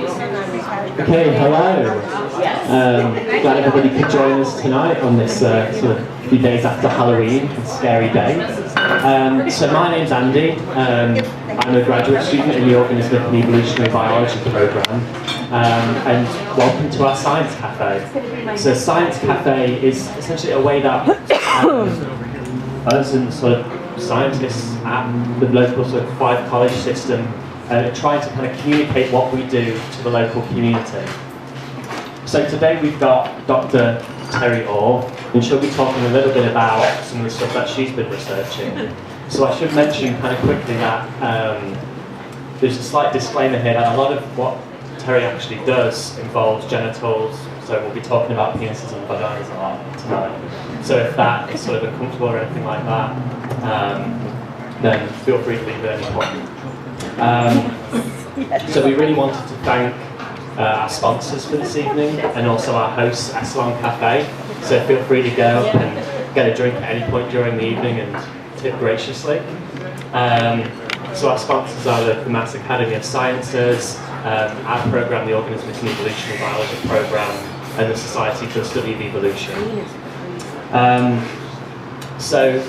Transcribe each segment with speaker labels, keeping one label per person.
Speaker 1: Okay, hello. Glad everybody could join us tonight on this sort of few days after Halloween, a scary day. So my name's Andy. I'm a graduate student in the Organismic and Evolutionary Biology program, and welcome to our Science Cafe. So Science Cafe is essentially a way that us and sort of scientists at the local sort of 5 college system trying to kind of communicate what we do to the local community. So today we've got Dr. Terry Orr, and she'll be talking a little bit about some of the stuff that she's been researching. So I should mention kind of quickly that there's a slight disclaimer here that a lot of what Terry actually does involves genitals, so we'll be talking about penises and vaginas a lot tonight. So if that is sort of uncomfortable or anything like that, then feel free to leave at any point. So we really wanted to thank our sponsors for this evening and also our hosts, Orr Science Cafe. So feel free to go up and get a drink at any point during the evening and tip graciously. So our sponsors are the Mass Academy of Sciences, our program, the Organismic and Evolutionary Biology program, and the Society for the Study of Evolution. So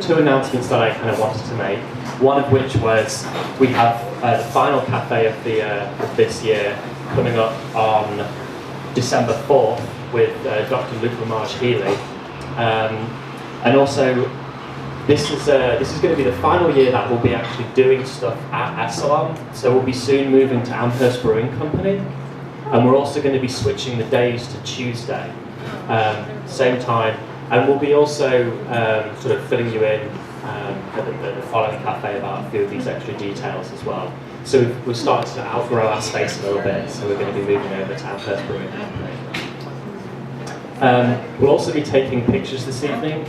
Speaker 1: 2 announcements that I kind of wanted to make. One of which was we have the final cafe of this year coming up on December 4th with Dr. Luke Lamage-Healy, and also this is going to be the final year that we'll be actually doing stuff at Essalon. So we'll be soon moving to Amherst Brewing Company, and we're also going to be switching the days to Tuesday, same time, and we'll be also sort of filling you in at the following cafe about a few of these extra details as well. So we've started to outgrow our space a little bit, so we're going to be moving over to Amherst Brewing Company. We'll also be taking pictures this evening.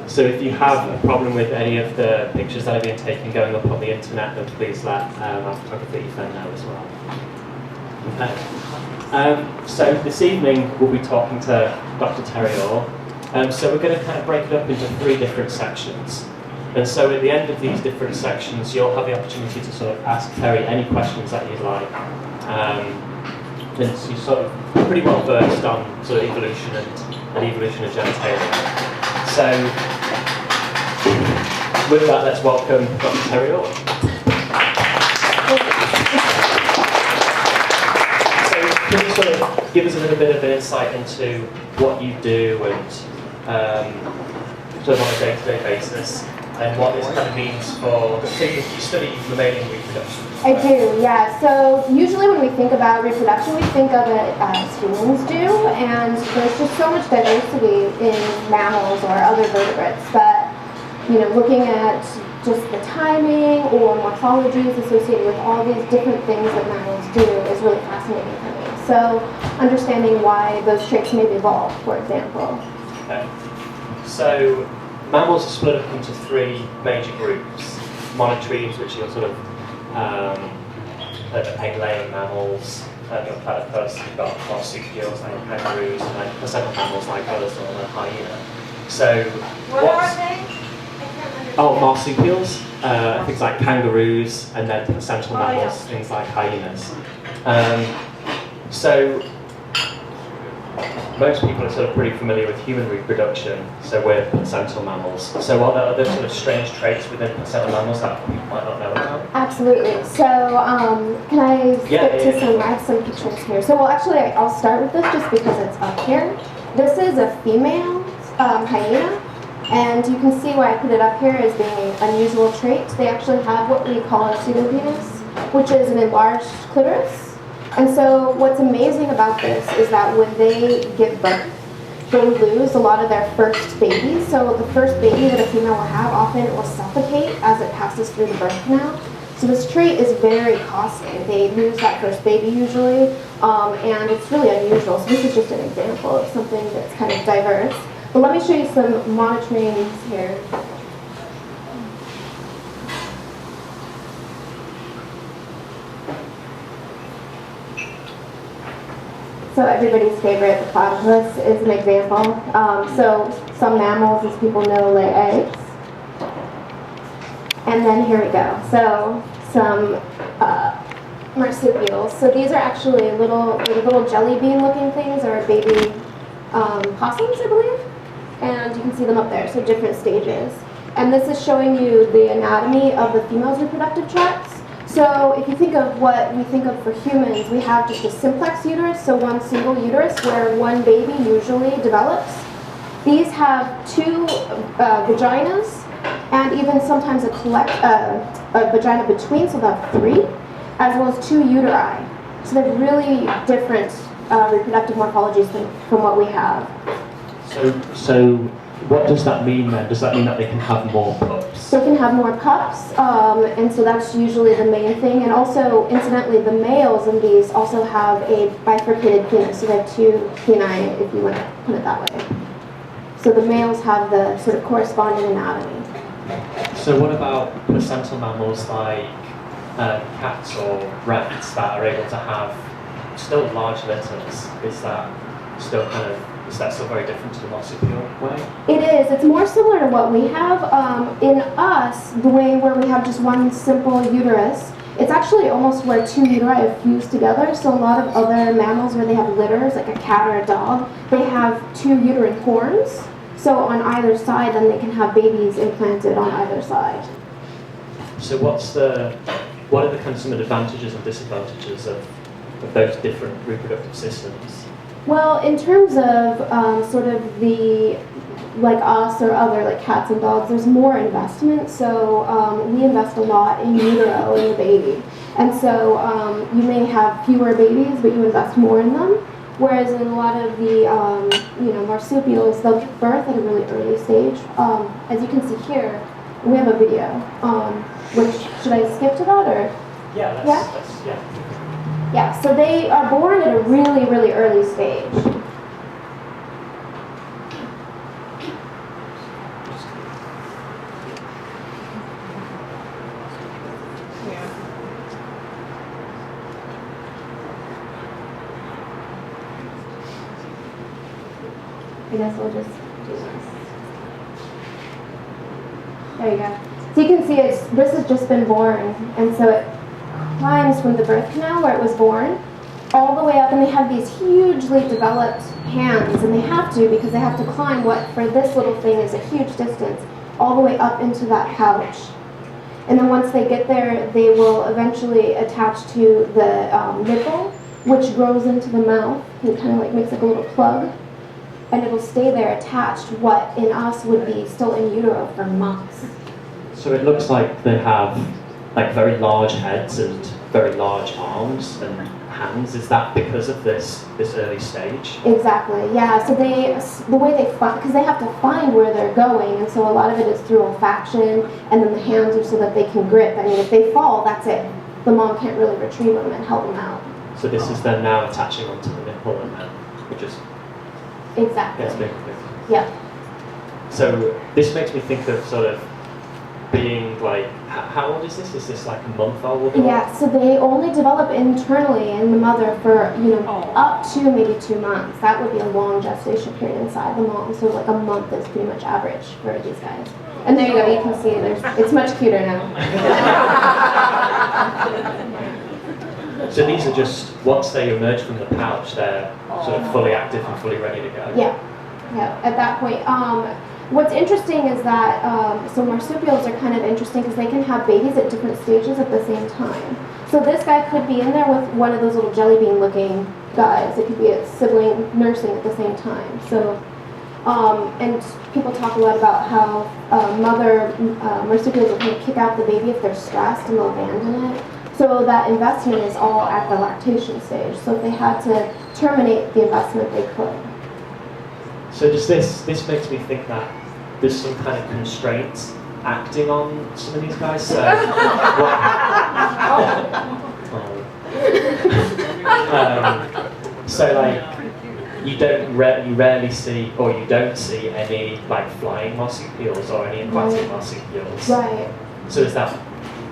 Speaker 1: So if you have a problem with any of the pictures that have been taken going up on the internet, then please let our photography friend know as well. Okay. So this evening we'll be talking to Dr. Terry Orr. So we're going to kind of break it up into 3 different sections. And so at the end of these different sections, you'll have the opportunity to sort of ask Terry any questions that you'd like. And she's sort of pretty well versed on sort of evolution and evolution of genitalia. So with that, let's welcome Dr. Terry Orr. So can you sort of give us a little bit of an insight into what you do and sort of on a day-to-day basis, and what this kind of means for you study mammalian reproduction?
Speaker 2: I do, yeah. So usually when we think about reproduction, we think of it as humans do, and there's just so much diversity in mammals or other vertebrates that, looking at just the timing or morphologies associated with all these different things that mammals do is really fascinating for me. So understanding why those traits may evolve, for example.
Speaker 1: Okay. So mammals are split up into 3 major groups. Monotremes, which are sort of egg-laying mammals, you've got platypus, you've got marsupials like kangaroos, and then placental mammals like others or the hyena. So
Speaker 3: what are they?
Speaker 1: Oh, marsupials, things like kangaroos, and then placental mammals, things like hyenas. So most people are sort of pretty familiar with human reproduction, so we're placental mammals. So are there other sort of strange traits within placental mammals that we might not know about?
Speaker 2: Absolutely. So can I skip to some, I have some pictures here. So actually I'll start with this just because it's up here. This is a female hyena, and you can see why I put it up here as being an unusual trait. They actually have what we call a pseudopenis, which is an enlarged clitoris. And so what's amazing about this is that when they give birth, they lose a lot of their first babies. So the first baby that a female will have, often it will suffocate as it passes through the birth canal. So this trait is very costly. They lose that first baby usually, and it's really unusual. So this is just an example of something that's kind of diverse. But let me show you some monotremes here. So everybody's favorite, the platypus, is an example. So some mammals, as people know, lay eggs. And then here we go. So some marsupials. So these are actually little jelly bean looking things, or baby possums, I believe. And you can see them up there, so different stages. And this is showing you the anatomy of the female's reproductive tracts. So if you think of what we think of for humans, we have just a simplex uterus, so one single uterus where one baby usually develops. These have two vaginas, and even sometimes a vagina between, so they'll have three, as well as two uteri. So they're really different reproductive morphologies from what we have.
Speaker 1: So what does that mean then? Does that mean that they can have more pups?
Speaker 2: They can have more pups, and so that's usually the main thing. And also, incidentally, the males in these also have a bifurcated penis, so they have two peni, if you want to put it that way. So the males have the sort of corresponding anatomy.
Speaker 1: So what about placental mammals like cats or rats that are able to have still large litters? Is that still very different to the marsupial way?
Speaker 2: It is. It's more similar to what we have. In us, the way where we have just one simple uterus, it's actually almost where two uteri are fused together. So a lot of other mammals where they have litters, like a cat or a dog, they have two uterine horns. So on either side, then they can have babies implanted on either side.
Speaker 1: So what are the kind of some advantages and disadvantages of those different reproductive systems?
Speaker 2: Well, in terms of sort of the, like us or other, like cats and dogs, there's more investment. So we invest a lot in utero, in the baby. And so you may have fewer babies, but you invest more in them. Whereas in a lot of the marsupials, they'll give birth at a really early stage. As you can see here, we have a video. Which, should I skip to that, or?
Speaker 1: Yeah,
Speaker 2: Yeah, so they are born at a really, really early stage. I guess we'll just do this. There you go. So you can see this has just been born, and so it climbs from the birth canal where it was born all the way up, and they have these hugely developed hands, and they have to because they have to climb what for this little thing is a huge distance all the way up into that pouch. And then once they get there, they will eventually attach to the nipple, which grows into the mouth. It kind of like makes like a little plug, and it'll stay there attached, what in us would be still in utero for months.
Speaker 1: So it looks like they have like very large heads and very large arms and hands. Is that because of this early stage?
Speaker 2: Exactly, yeah. So the way they find, because they have to find where they're going, and so a lot of it is through olfaction, and then the hands are so that they can grip. I mean, if they fall, that's it. The mom can't really retrieve them and help them out.
Speaker 1: So this is them now attaching onto the nipple, and then it just
Speaker 2: exactly
Speaker 1: gets bigger.
Speaker 2: Yeah.
Speaker 1: So this makes me think of sort of being like, how old is this? Is this like a month old?
Speaker 2: Yeah, so they only develop internally in the mother for, up to maybe 2 months. That would be a long gestation period inside the mom. So like a month is pretty much average for these guys. And there you go, you can see it's much cuter now.
Speaker 1: So these are just, once they emerge from the pouch, they're sort of fully active and fully ready to go?
Speaker 2: Yeah, at that point. What's interesting is that, so marsupials are kind of interesting because they can have babies at different stages at the same time. So this guy could be in there with one of those little jelly bean looking guys. It could be a sibling nursing at the same time. So, and people talk a lot about how mother marsupials will kind of kick out the baby if they're stressed and they'll abandon it. So that investment is all at the lactation stage. So if they had to terminate the investment, they could.
Speaker 1: So does this makes me think that there's some kind of constraints acting on some of these guys? So, so like you rarely see, or you don't see any like flying marsupials or any aquatic marsupials.
Speaker 2: Right.
Speaker 1: So is that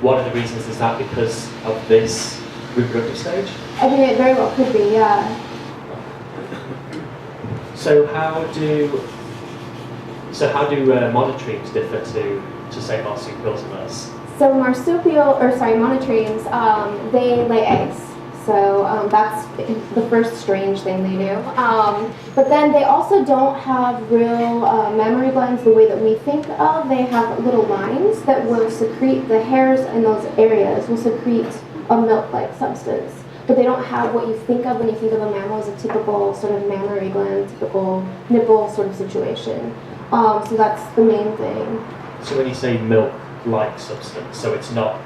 Speaker 1: one of the reasons? Is that because of this reproductive stage?
Speaker 2: I think it very well could be, yeah.
Speaker 1: So how do monotremes differ to say marsupials and us?
Speaker 2: So monotremes, they lay eggs. So that's the first strange thing they do. But then they also don't have real mammary glands the way that we think of. They have little lines that will secrete, the hairs in those areas will secrete a milk-like substance. But they don't have what you think of when you think of a mammal as a typical sort of mammary gland, typical nipple sort of situation. So that's the main thing.
Speaker 1: So when you say milk-like substance, so it's not,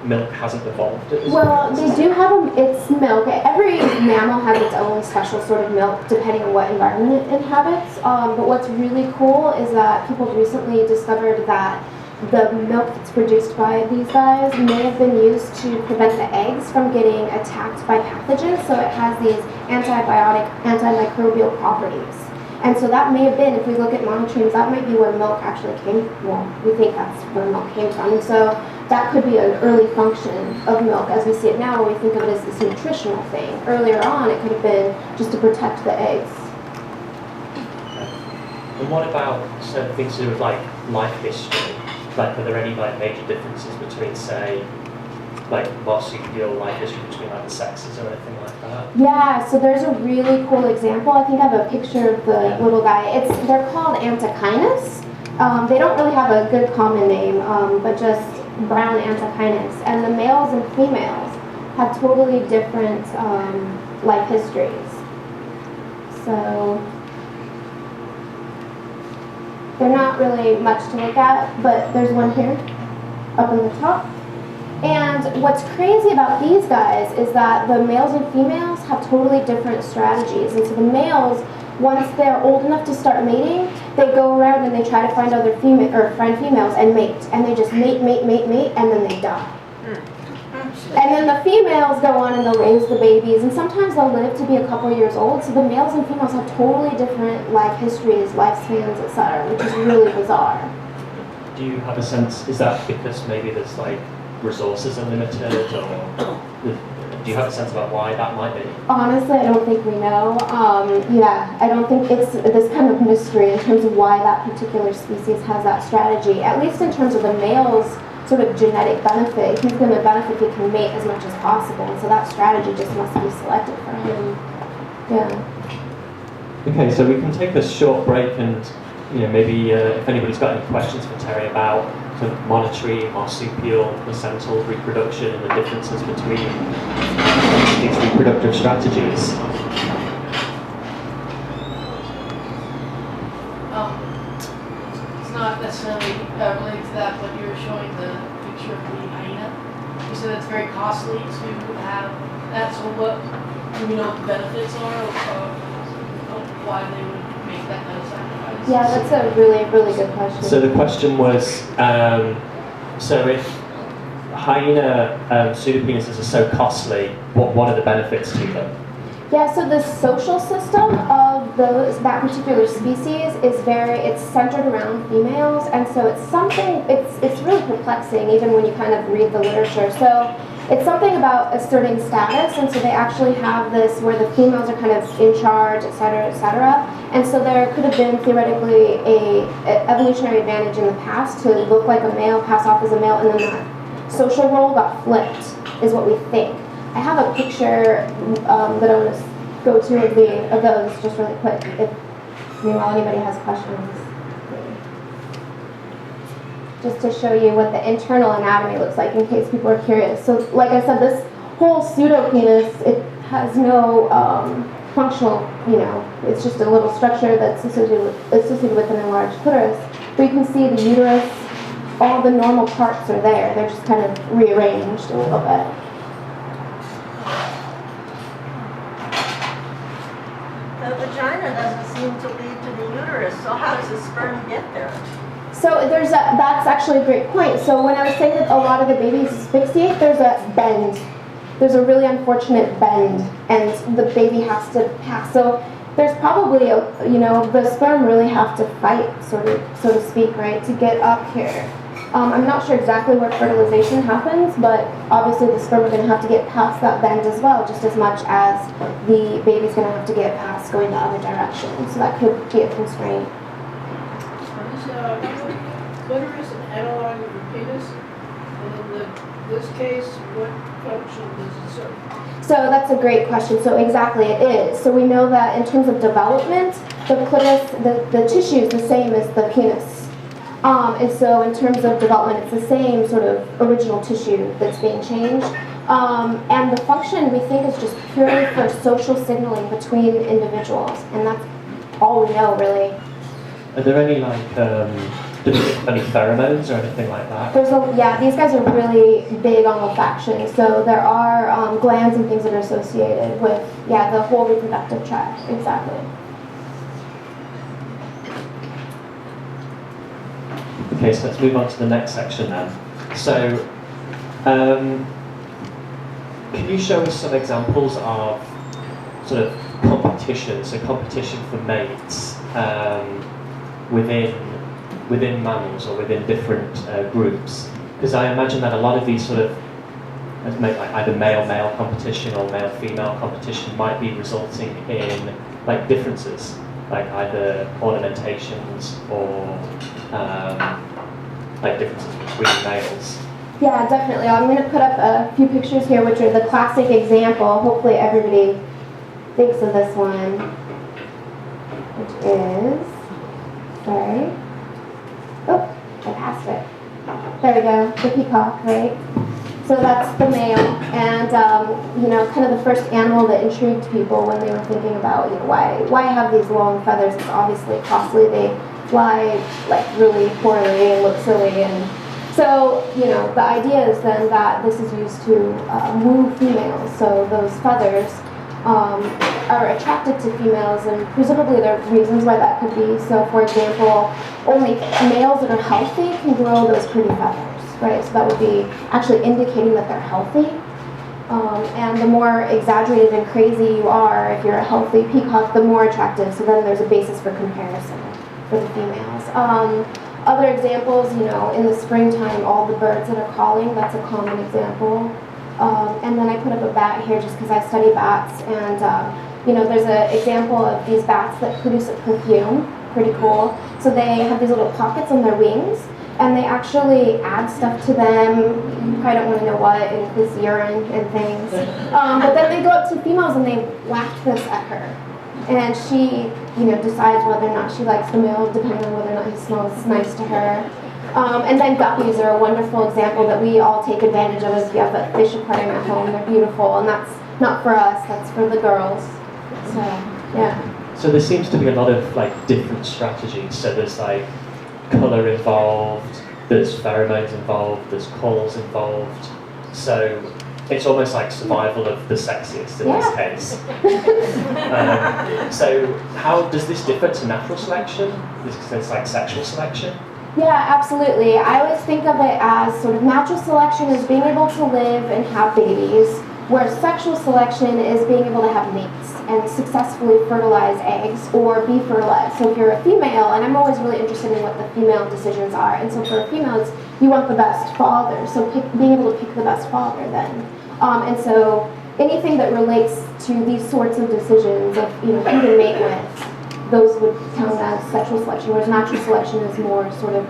Speaker 1: milk hasn't evolved at this
Speaker 2: Well,
Speaker 1: point?
Speaker 2: they do have it's milk. Every mammal has its own special sort of milk depending on what environment it inhabits. But what's really cool is that people recently discovered that the milk that's produced by these guys may have been used to prevent the eggs from getting attacked by pathogens. So it has these antibiotic, antimicrobial properties. And so that may have been, if we look at monotremes, that might be where milk actually came from. Well, we think that's where milk came from. And so that could be an early function of milk as we see it now, where we think of it as this nutritional thing. Earlier on, it could have been just to protect the eggs.
Speaker 1: And what about certain things to do with like life history? Like, are there any like major differences between, say, like marsupial life history between like the sexes or anything like that?
Speaker 2: Yeah, so there's a really cool example. I think I have a picture of the little guy. They're called antechinus. They don't really have a good common name, but just brown antechinus. And the males and females have totally different life histories. So they're not really much to look at, but there's one here up in the top. And what's crazy about these guys is that the males and females have totally different strategies. And so the males, once they're old enough to start mating, they go around and they try to find other friend females and mate. And they just mate, and then they die. And then the females go on and they'll raise the babies, and sometimes they'll live to be a couple years old. So the males and females have totally different life histories, lifespans, etc., which is really bizarre.
Speaker 1: Do you have a sense, is that because maybe there's like resources are limited, or do you have a sense about why that might be?
Speaker 2: Honestly, I don't think we know. Yeah, I don't think it's this kind of mystery in terms of why that particular species has that strategy, at least in terms of the male's sort of genetic benefit. He's going to benefit if he can mate as much as possible, and so that strategy just must be selected for him. Yeah.
Speaker 1: Okay, so we can take a short break, and maybe if anybody's got any questions for Terry about kind of monotreme, marsupial, placental reproduction and the differences between these reproductive strategies.
Speaker 3: It's not necessarily related to that, but you're showing the picture of the hyena. You said it's very costly to have that, so what, do we know what the benefits are of why they would make that kind of sacrifice?
Speaker 2: Yeah, that's a really, really good question.
Speaker 1: So the question was, so if hyena pseudopenises are so costly, what are the benefits to them?
Speaker 2: Yeah, so the social system of that particular species is it's centered around females, and so it's really perplexing even when you kind of read the literature. So it's something about asserting status, and so they actually have this where the females are kind of in charge, et cetera, et cetera. And so there could have been theoretically an evolutionary advantage in the past to look like a male, pass off as a male, and then that social role got flipped, is what we think. I have a picture that I want to go to of those just really quick, meanwhile anybody has questions. Just to show you what the internal anatomy looks like in case people are curious. So like I said, this whole pseudopenis, it has no functional, it's just a little structure that's associated with an enlarged clitoris. But you can see the uterus, all the normal parts are there. They're just kind of rearranged a little bit.
Speaker 4: The vagina doesn't seem to lead to the uterus, so how does the sperm get there?
Speaker 2: So that's actually a great point. So when I was saying that a lot of the babies asphyxiate, there's a bend. There's a really unfortunate bend, and the baby has to pass. So there's probably the sperm really have to fight, so to speak, right, to get up here. I'm not sure exactly where fertilization happens, but obviously the sperm are going to have to get past that bend as well, just as much as the baby's going to have to get past going the other direction. So that could be a constraint.
Speaker 3: Is clitoris an analog of the penis? And this case, what function does it serve?
Speaker 2: So that's a great question. So exactly, it is. So we know that in terms of development, the clitoris, the tissue is the same as the penis. And so in terms of development, it's the same sort of original tissue that's being changed. And the function we think is just purely for social signaling between individuals. And that's all we know, really.
Speaker 1: Are there any any pheromones or anything like that?
Speaker 2: Yeah, these guys are really big on olfaction. So there are glands and things that are associated with, the whole reproductive tract. Exactly.
Speaker 1: Okay, so let's move on to the next section then. So, can you show us some examples of sort of competition, so competition for mates within mammals or within different groups? Because I imagine that a lot of these sort of like either male-male competition or male-female competition might be resulting in like differences, like either ornamentations or like differences between males.
Speaker 2: Yeah, definitely. I'm going to put up a few pictures here, which are the classic example. Hopefully everybody thinks of this one, which is, sorry. Oh, I passed it. There we go, the peacock, right? So that's the male, and kind of the first animal that intrigued people when they were thinking about, why have these long feathers? It's obviously costly. They fly like really poorly and look silly, and so the idea is then that this is used to woo females. So those feathers are attracted to females, and presumably there are reasons why that could be. So for example, only males that are healthy can grow those pretty feathers, right? So that would be actually indicating that they're healthy. And the more exaggerated and crazy you are, if you're a healthy peacock, the more attractive. So then there's a basis for comparison for the females. Other examples, in the springtime, all the birds that are calling, that's a common example. And then I put up a bat here just because I study bats, and there's an example of these bats that produce a perfume, pretty cool. So they have these little pockets on their wings, and they actually add stuff to them. You probably don't want to know what, and this urine and things. But then they go up to females and they whack this at her. And she, decides whether or not she likes the male, depending on whether or not he smells nice to her. And then guppies are a wonderful example that we all take advantage of. If you have a fish aquarium at home, they're beautiful, and that's not for us, that's for the girls. So, yeah.
Speaker 1: So there seems to be a lot of like different strategies. So there's like colour involved, there's pheromones involved, there's calls involved. So it's almost like survival of the sexiest in this case. So how does this differ to natural selection? It's like sexual selection?
Speaker 2: Yeah, absolutely. I always think of it as sort of natural selection is being able to live and have babies, where sexual selection is being able to have mates and successfully fertilize eggs or be fertilized. So if you're a female, and I'm always really interested in what the female decisions are, and so for females, you want the best father, so being able to pick the best father then. And so anything that relates to these sorts of decisions of who to mate with, those would count as sexual selection, whereas natural selection is more sort of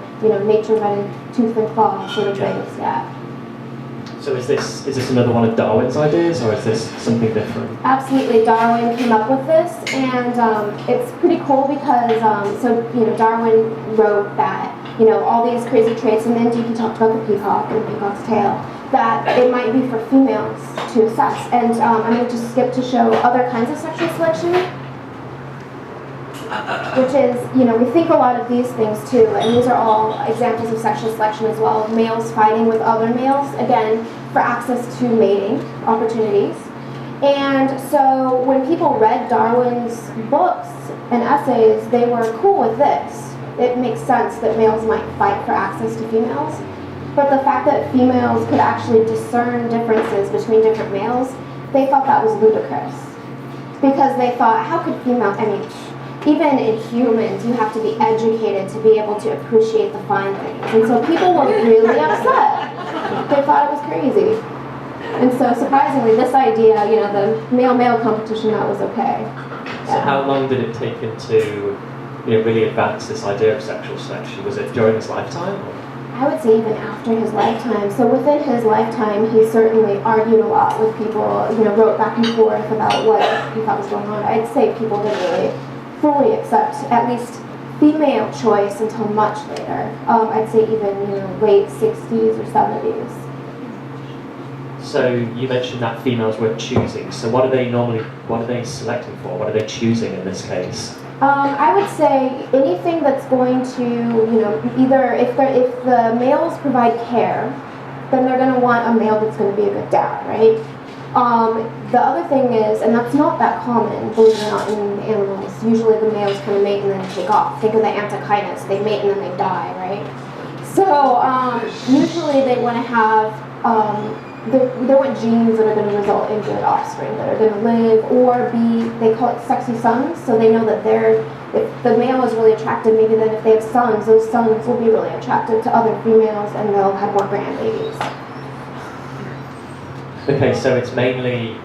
Speaker 2: nature by tooth and claw sort of things. Yeah.
Speaker 1: So is this another one of Darwin's ideas, or is this something different?
Speaker 2: Absolutely, Darwin came up with this, and it's pretty cool because Darwin wrote that all these crazy traits, and then he talked about the peacock and the peacock's tail, that it might be for females to assess. And I'm going to just skip to show other kinds of sexual selection, which is, we think a lot of these things too, and these are all examples of sexual selection as well. Males fighting with other males, again, for access to mating opportunities. And so when people read Darwin's books and essays, they were cool with this. It makes sense that males might fight for access to females. But the fact that females could actually discern differences between different males, they thought that was ludicrous. Because they thought, how could even in humans, you have to be educated to be able to appreciate the fine things. And so people were really upset. They thought it was crazy. And so surprisingly, this idea, the male-male competition, that was okay. Yeah.
Speaker 1: So how long did it take him to really advance this idea of sexual selection? Was it during his lifetime?
Speaker 2: I would say even after his lifetime. So within his lifetime, he certainly argued a lot with people, wrote back and forth about what he thought was going on. I'd say people didn't really fully accept at least female choice until much later. I'd say even, late 60s or 70s.
Speaker 1: So you mentioned that females were choosing. So what are they selecting for? What are they choosing in this case?
Speaker 2: I would say anything that's going to, either if the males provide care, then they're going to want a male that's going to be a good dad, right? The other thing is, and that's not that common, believe it or not, in animals. Usually the males kind of mate and then take off. Think of the antechinus. They mate and then they die, right? So usually they want to have they want genes that are going to result in good offspring, that are going to live or be, they call it sexy sons, so they know that if the male is really attractive, maybe then if they have sons, those sons will be really attractive to other females and they'll have more grandbabies.
Speaker 1: Okay, so it's mainly,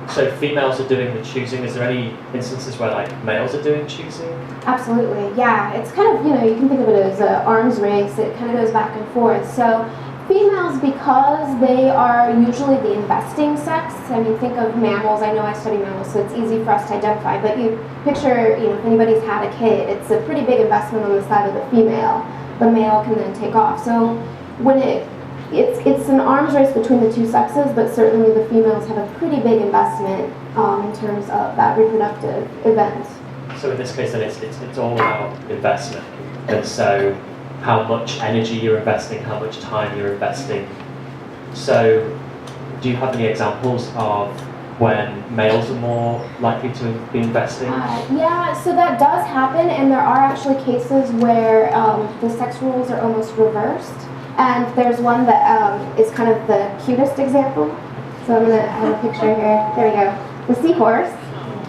Speaker 1: so females are doing the choosing. Is there any instances where males are doing choosing?
Speaker 2: Absolutely, yeah. It's kind of, you can think of it as an arms race. It kind of goes back and forth. So females, because they are usually the investing sex, I mean, think of mammals. I know I study mammals, so it's easy for us to identify, but you picture, if anybody's had a kid, it's a pretty big investment on the side of the female. The male can then take off. So when it's an arms race between the two sexes, but certainly the females have a pretty big investment in terms of that reproductive event.
Speaker 1: So in this case, then it's all about investment, and so how much energy you're investing, how much time you're investing. So do you have any examples of when males are more likely to be investing?
Speaker 2: Yeah, so that does happen, and there are actually cases where the sex roles are almost reversed. And there's one that is kind of the cutest example. So I'm going to have a picture here. There we go. The seahorse.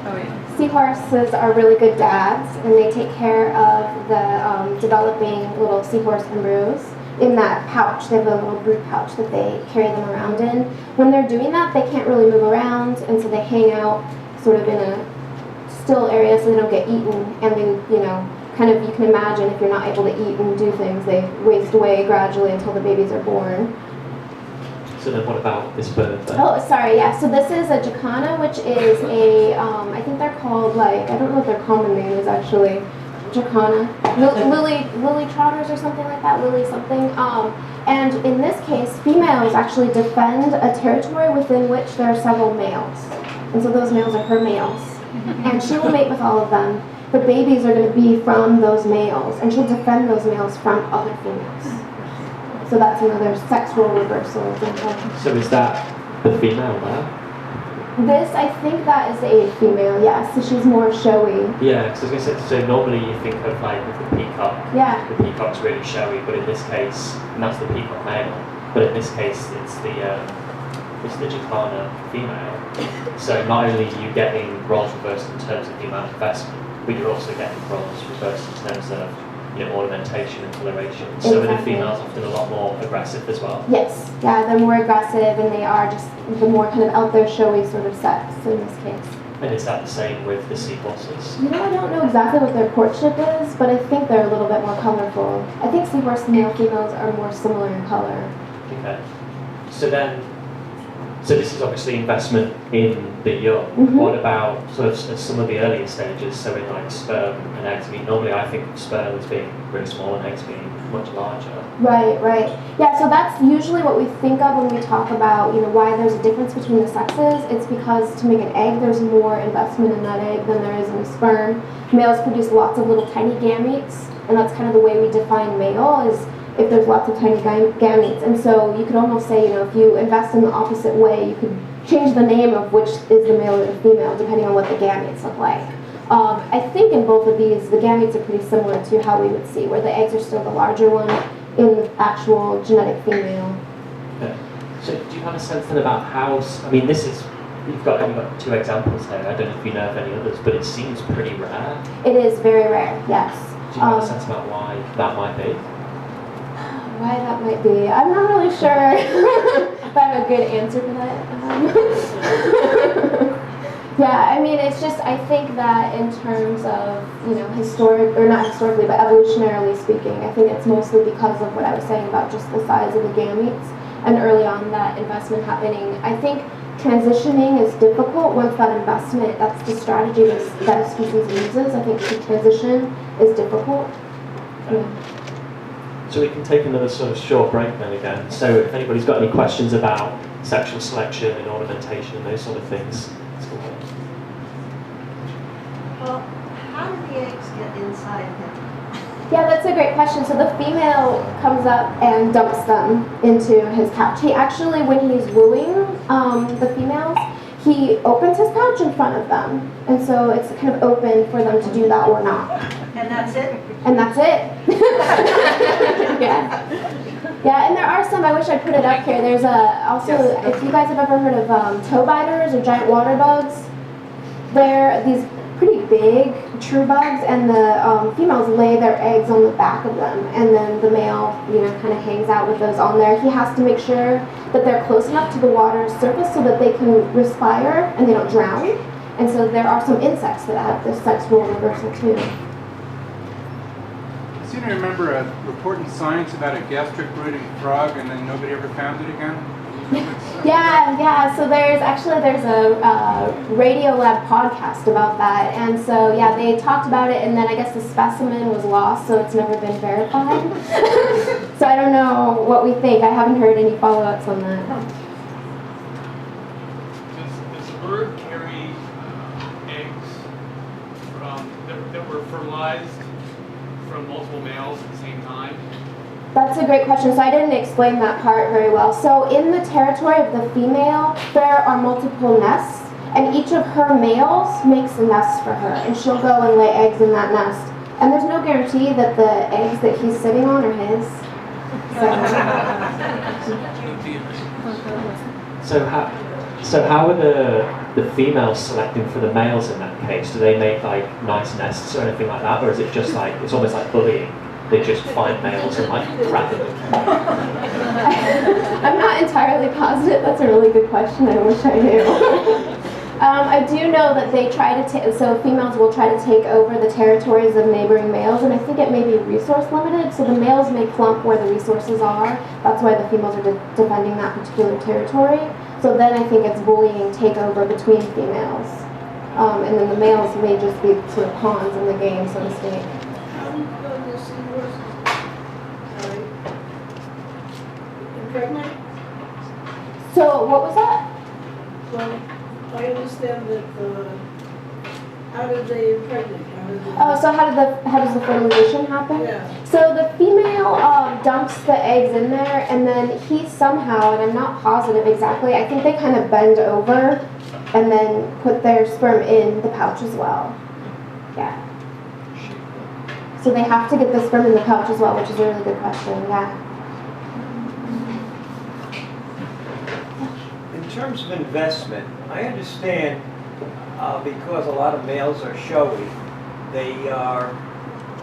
Speaker 3: Oh, yeah.
Speaker 2: Seahorses are really good dads, and they take care of the developing little seahorse embryos in that pouch. They have a little brood pouch that they carry them around in. When they're doing that, they can't really move around, and so they hang out sort of in a still area so they don't get eaten. And they, kind of, you can imagine if you're not able to eat and do things, they waste away gradually until the babies are born.
Speaker 1: So then what about this bird then?
Speaker 2: Oh, sorry, yeah. So this is a jacana, which is I think they're called, I don't know what their common name is actually. Jacana. Lily trotters or something like that, lily something. And in this case, females actually defend a territory within which there are several males. And so those males are her males. And she will mate with all of them. The babies are going to be from those males, and she'll defend those males from other females. So that's another sex role reversal example.
Speaker 1: So is that the female there?
Speaker 2: This, I think that is a female, yes. So she's more showy.
Speaker 1: Yeah, because I was going to say, so normally you think of with the peacock.
Speaker 2: Yeah.
Speaker 1: The peacock's really showy, but in this case, and that's the peacock male, but in this case it's the jacana female. So not only are you getting roles reversed in terms of the amount of investment, but you're also getting roles reversed in terms of ornamentation and coloration. So are the females often a lot more aggressive as well?
Speaker 2: Yes, yeah, they're more aggressive, and they are just the more kind of out there showy sort of sex in this case.
Speaker 1: And is that the same with the seahorses?
Speaker 2: I don't know exactly what their courtship is, but I think they're a little bit more colorful. I think seahorse male females are more similar in color.
Speaker 1: Okay. So this is obviously investment in the young.
Speaker 2: Mm-hmm.
Speaker 1: What about sort of some of the earlier stages, so in sperm and eggs? I mean, normally I think of sperm as being really small and eggs being much larger.
Speaker 2: Right. Yeah, so that's usually what we think of when we talk about, why there's a difference between the sexes. It's because to make an egg, there's more investment in that egg than there is in sperm. Males produce lots of little tiny gametes, and that's kind of the way we define male, is if there's lots of tiny gametes. And so you could almost say, if you invest in the opposite way, you could change the name of which is the male or the female, depending on what the gametes look like. I think in both of these, the gametes are pretty similar to how we would see, where the eggs are still the larger one in the actual genetic female.
Speaker 1: Okay. So do you have a sense then about how, you've got two examples here, I don't know if you know of any others, but it seems pretty rare.
Speaker 2: It is very rare, yes.
Speaker 1: Do you have a sense about why that might be?
Speaker 2: Why that might be, I'm not really sure if I have a good answer for that. Yeah, I mean, it's just, I think that in terms of, you know, not historically, but evolutionarily speaking, I think it's mostly because of what I was saying about just the size of the gametes and early on that investment happening. I think transitioning is difficult once that investment, that's the strategy that a species uses. I think the transition is difficult. Yeah.
Speaker 1: So we can take another sort of short break then again. So if anybody's got any questions about sexual selection and ornamentation and those sort of things, let's go on.
Speaker 4: Well, how do the eggs get inside him?
Speaker 2: Yeah, that's a great question. So the female comes up and dumps them into his pouch. He actually, when he's wooing the females, he opens his pouch in front of them. And so it's kind of open for them to do that or not.
Speaker 4: And that's it?
Speaker 2: And that's it. Yeah. Yeah, and there are some, I wish I put it up here. There's also, if you guys have ever heard of toe biters or giant water bugs, they're these pretty big true bugs, and the females lay their eggs on the back of them, and then the male, you know, kind of hangs out with those on there. He has to make sure that they're close enough to the water's surface so that they can respire and they don't drown. And so there are some insects that have this sex role reversal too.
Speaker 5: I seem to remember a report in Science about a gastric rooting frog, and then nobody ever found it again.
Speaker 2: Yeah. So there's a Radiolab podcast about that, and so yeah, they talked about it, and then I guess the specimen was lost, so it's never been verified. So I don't know what we think. I haven't heard any follow-ups on that.
Speaker 6: Does the bird carry eggs that were fertilized from multiple males at the same time?
Speaker 2: That's a great question. So I didn't explain that part very well. So in the territory of the female, there are multiple nests, and each of her males makes a nest for her, and she'll go and lay eggs in that nest. And there's no guarantee that the eggs that he's sitting on are his.
Speaker 1: So how are the females selecting for the males in that case? Do they make like nice nests or anything like that, or is it just like, it's almost like bullying? They just find males and like grab them?
Speaker 2: I'm not entirely positive. That's a really good question. I wish I knew. I do know that they try to so females will try to take over the territories of neighboring males, and I think it may be resource limited, so the males may clump where the resources are. That's why the females are defending that particular territory. So then I think it's bullying takeover between females. And then the males may just be sort of pawns in the game, so to speak.
Speaker 7: Pregnant?
Speaker 2: So what was that?
Speaker 7: Well, I understand that how did they impregnate?
Speaker 2: Oh, so how does the fertilization happen?
Speaker 7: Yeah.
Speaker 2: So the female dumps the eggs in there, and then he somehow, and I'm not positive exactly, I think they kind of bend over and then put their sperm in the pouch as well. Yeah. So they have to get the sperm in the pouch as well, which is a really good question. Yeah.
Speaker 8: In terms of investment, I understand because a lot of males are showy, they are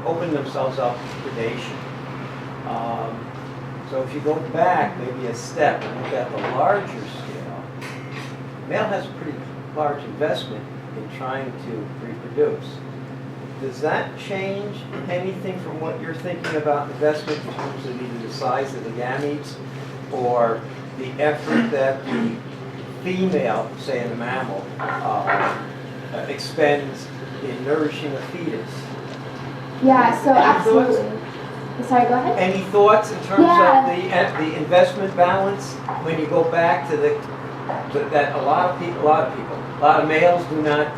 Speaker 8: opening themselves up to predation. So if you go back maybe a step and look at the larger scale, male has a pretty large investment in trying to reproduce. Does that change anything from what you're thinking about investment in terms of either the size of the gametes or the effort that the female, say in the mammal, expends in nourishing a fetus?
Speaker 2: Yeah, so
Speaker 8: Any
Speaker 2: absolutely.
Speaker 8: thoughts?
Speaker 2: Sorry, go ahead.
Speaker 8: Any thoughts in terms of the investment balance when you go back to that a lot of males do not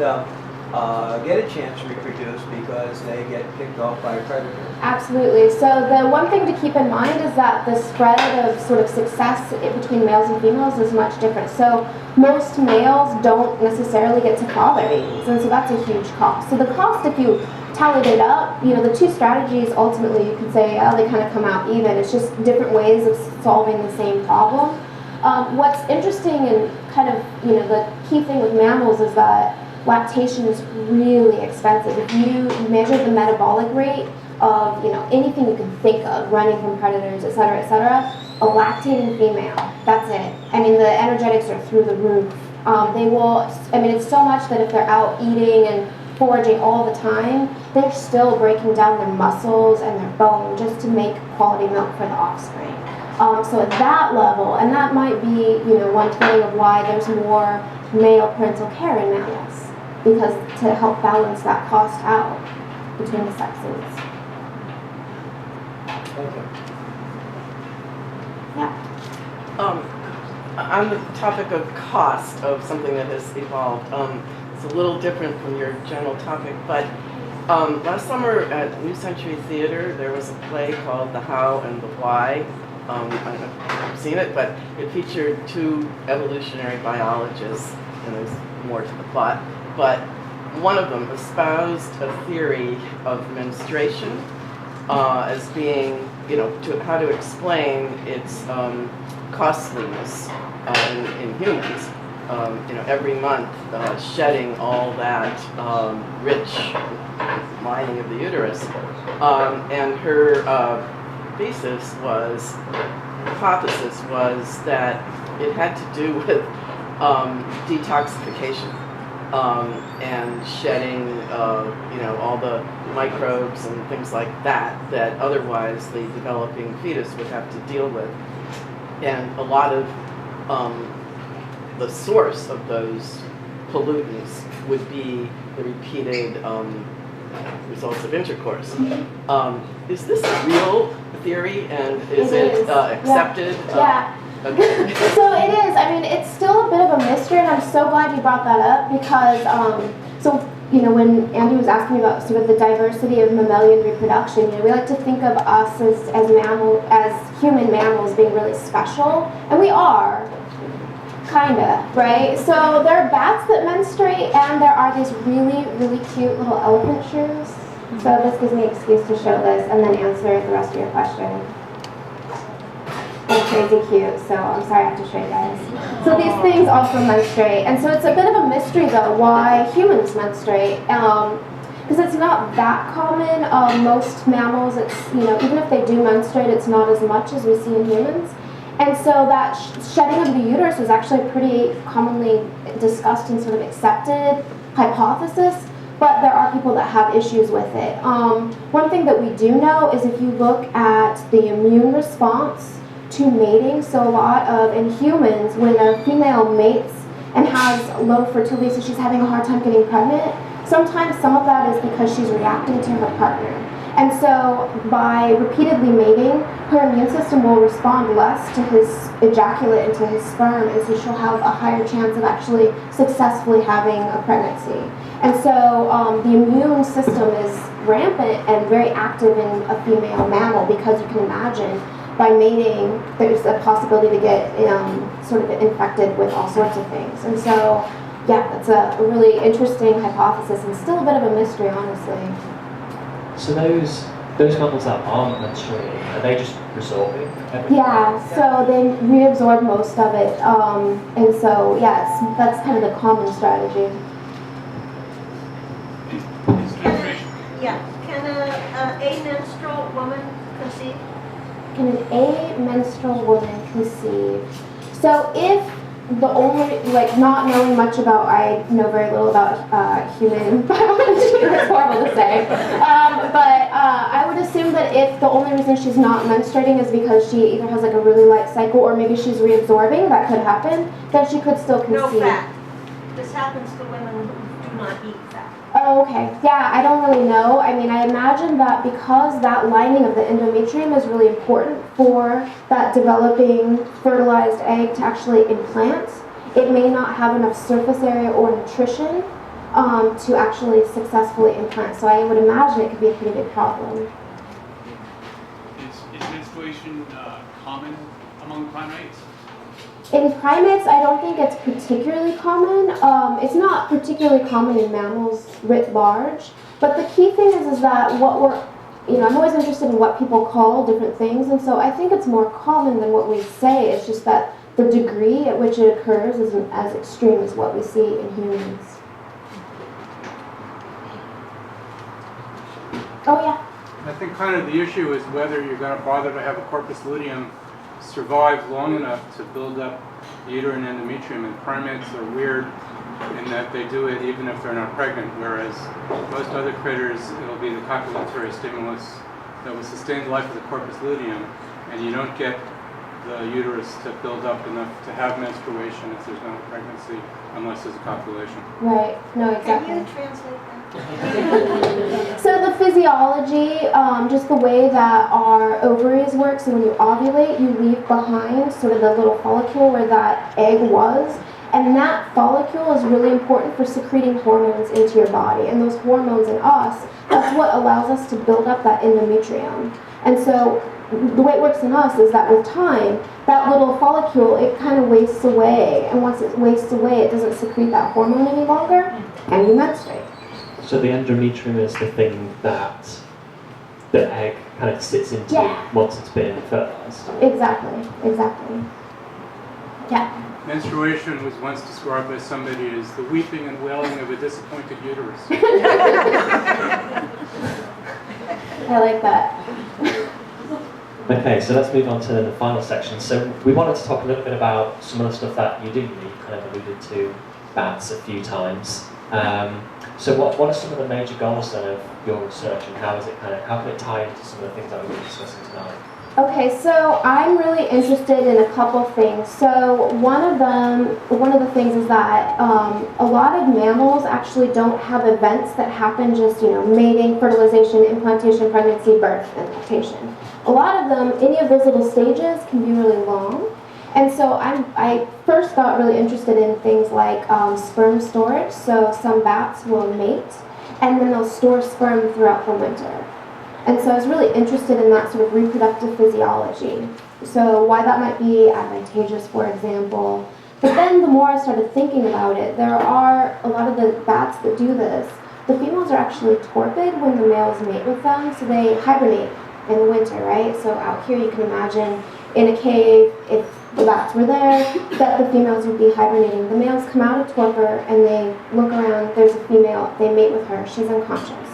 Speaker 8: get a chance to reproduce because they get picked off by a predator?
Speaker 2: Absolutely. So the one thing to keep in mind is that the spread of sort of success between males and females is much different. So most males don't necessarily get to father babies, and so that's a huge cost. So the cost, if you tallied it up, you know, the two strategies ultimately you could say, oh, they kind of come out even. It's just different ways of solving the same problem. What's interesting and kind of, you know, the key thing with mammals is that lactation is really expensive. If you measure the metabolic rate of, you know, anything you can think of, running from predators, et cetera, a lactating female, that's it. I mean, the energetics are through the roof. They will, I mean, it's so much that if they're out eating and foraging all the time, they're still breaking down their muscles and their bone just to make quality milk for the offspring. So at that level, and that might be, one thing of why there's more male parental care in mammals, because to help balance that cost out between the sexes.
Speaker 8: Thank you.
Speaker 2: Yeah.
Speaker 9: On the topic of cost of something that has evolved, it's a little different from your general topic, but last summer at New Century Theater there was a play called The How and the Why. I don't know if you've seen it, but it featured two evolutionary biologists, and there's more to the plot, but one of them espoused a theory of menstruation as being, how to explain its costliness in humans. Every month shedding all that rich lining of the uterus. And her hypothesis was that it had to do with detoxification and shedding, all the microbes and things like that otherwise the developing fetus would have to deal with. And a lot of the source of those pollutants would be the repeated results of intercourse. Is this a real theory, and is it accepted?
Speaker 2: Yeah.
Speaker 9: Okay.
Speaker 2: So it is. I mean, it's still a bit of a mystery, and I'm so glad you brought that up because, when Andy was asking about sort of the diversity of mammalian reproduction, we like to think of us as human mammals being really special, and we are. Kinda, right? So there are bats that menstruate, and there are these really, really cute little elephant shrews. So this gives me an excuse to show this and then answer the rest of your question. They're crazy cute, so I'm sorry I have to show you guys. So these things also menstruate, and so it's a bit of a mystery though why humans menstruate. Because it's not that common. Most mammals, it's even if they do menstruate, it's not as much as we see in humans. And so that shedding of the uterus is actually a pretty commonly discussed and sort of accepted hypothesis, but there are people that have issues with it. One thing that we do know is if you look at the immune response to mating, so a lot of, in humans, when a female mates and has low fertility, so she's having a hard time getting pregnant, sometimes some of that is because she's reacting to her partner. And so by repeatedly mating, her immune system will respond less to his ejaculate and to his sperm, and so she'll have a higher chance of actually successfully having a pregnancy. And so the immune system is rampant and very active in a female mammal because you can imagine by mating, there's a possibility to get sort of infected with all sorts of things. And so, yeah, that's a really interesting hypothesis and still a bit of a mystery, honestly.
Speaker 1: So those mammals that aren't menstruating, are they just resorbing everything?
Speaker 2: Yeah, so they reabsorb most of it, and so yes, that's kind of the common strategy.
Speaker 4: Can a menstrual woman conceive?
Speaker 2: Can an amenstrual woman conceive? So if the only, not knowing much about, I know very little about human biology, it's horrible to say, but I would assume that if the only reason she's not menstruating is because she either has a really light cycle or maybe she's reabsorbing, that could happen, then she could still conceive.
Speaker 4: No fat. This happens to women who do not eat fat.
Speaker 2: Oh, okay. Yeah, I don't really know. I mean, I imagine that because that lining of the endometrium is really important for that developing fertilized egg to actually implant, it may not have enough surface area or nutrition to actually successfully implant. So I would imagine it could be a pretty big problem.
Speaker 6: Is menstruation common among primates?
Speaker 2: In primates, I don't think it's particularly common. It's not particularly common in mammals writ large. But the key thing is that I'm always interested in what people call different things. And so I think it's more common than what we say. It's just that the degree at which it occurs isn't as extreme as what we see in humans. Oh, yeah.
Speaker 5: I think kind of the issue is whether you're going to bother to have a corpus luteum survive long enough to build up uterine endometrium, and primates are weird in that they do it even if they're not pregnant, whereas most other critters, it'll be the copulatory stimulus that will sustain the life of the corpus luteum, and you don't get the uterus to build up enough to have menstruation if there's no pregnancy, unless there's a copulation.
Speaker 2: Right. No, exactly.
Speaker 4: Can you translate that?
Speaker 2: So the physiology, just the way that our ovaries work, so when you ovulate, you leave behind sort of the little follicle where that egg was, and that follicle is really important for secreting hormones into your body, and those hormones in us, that's what allows us to build up that endometrium. And so the way it works in us is that with time, that little follicle, it kind of wastes away, and once it wastes away, it doesn't secrete that hormone any longer, and you menstruate.
Speaker 1: So the endometrium is the thing that the egg kind of sits into once it's been fertilized.
Speaker 2: Exactly, exactly. Yeah.
Speaker 5: Menstruation was once described by somebody as the weeping and wailing of a disappointed uterus.
Speaker 2: I like that.
Speaker 1: Okay, so let's move on to the final section. So we wanted to talk a little bit about some of the stuff that you do. You kind of alluded to bats a few times. So what are some of the major goals then of your research, and how can it tie into some of the things that we were discussing tonight?
Speaker 2: Okay, so I'm really interested in a couple things. So one of the things is that a lot of mammals actually don't have events that happen just, mating, fertilization, implantation, pregnancy, birth, and lactation. A lot of them, any of those little stages can be really long. And so I first got really interested in things like sperm storage. So some bats will mate, and then they'll store sperm throughout the winter. And so I was really interested in that sort of reproductive physiology. So why that might be advantageous, for example. But then the more I started thinking about it, there are a lot of the bats that do this. The females are actually torpid when the males mate with them, so they hibernate in the winter, right? So out here you can imagine in a cave, if the bats were there, that the females would be hibernating. The males come out of torpor and they look around, there's a female, they mate with her, she's unconscious.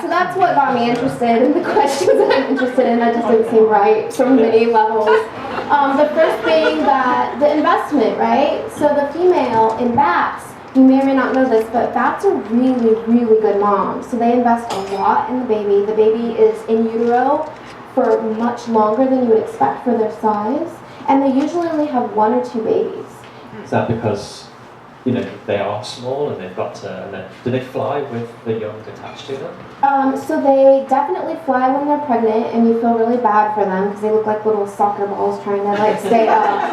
Speaker 2: So that's what got me interested in the questions that I'm interested in. That just didn't seem right from many levels. The first being that the investment, right? So the female in bats, you may or may not know this, but bats are really, really good moms. So they invest a lot in the baby. The baby is in utero for much longer than you would expect for their size. And they usually only have 1 or 2 babies.
Speaker 1: Is that because they are small and they've got to, do they fly with the young attached to them?
Speaker 2: So they definitely fly when they're pregnant, and you feel really bad for them because they look like little soccer balls trying to stay up.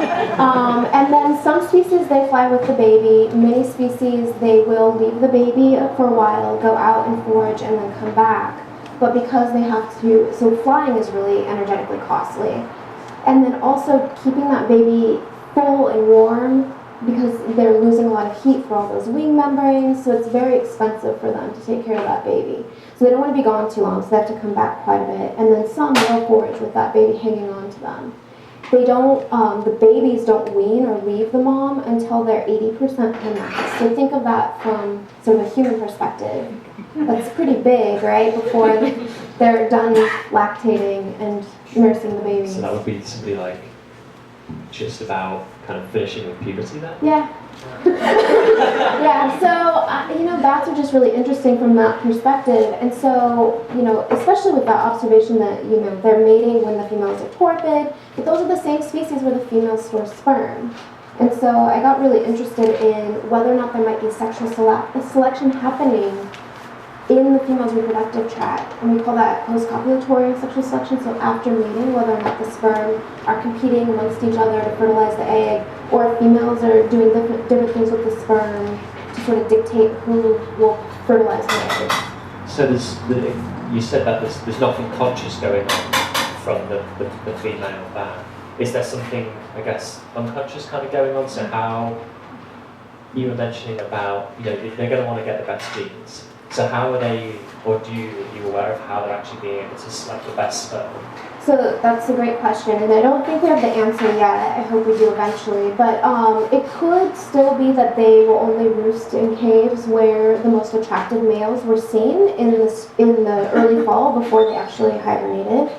Speaker 2: And then some species they fly with the baby. Many species they will leave the baby for a while, go out and forage, and then come back. But because they have to, so flying is really energetically costly. And then also keeping that baby full and warm, because they're losing a lot of heat for all those wing membranes, so it's very expensive for them to take care of that baby. So they don't want to be gone too long, so they have to come back quite a bit. And then some will forage with that baby hanging on to them. They don't, the babies don't wean or leave the mom until they're 80% max. So think of that from sort of a human perspective. That's pretty big, right, before they're done lactating and nursing the baby.
Speaker 1: So that would be somebody like just about kind of finishing with puberty then?
Speaker 2: Yeah. Yeah, so, bats are just really interesting from that perspective. And so, especially with that observation that, they're mating when the females are torpid, but those are the same species where the females store sperm. And so I got really interested in whether or not there might be sexual selection happening in the female's reproductive tract, and we call that post-copulatory sexual selection. So after mating, whether or not the sperm are competing amongst each other to fertilize the egg, or females are doing different things with the sperm to sort of dictate who will fertilize the egg.
Speaker 1: So you said that there's nothing conscious going on from the female bat. Is there something, I guess, unconscious kind of going on? So how you were mentioning about, they're going to want to get the best genes. So how are they, or are you aware of how they're actually being able to select the best sperm?
Speaker 2: So that's a great question, and I don't think we have the answer yet. I hope we do eventually. But it could still be that they will only roost in caves where the most attractive males were seen in the early fall before they actually hibernated.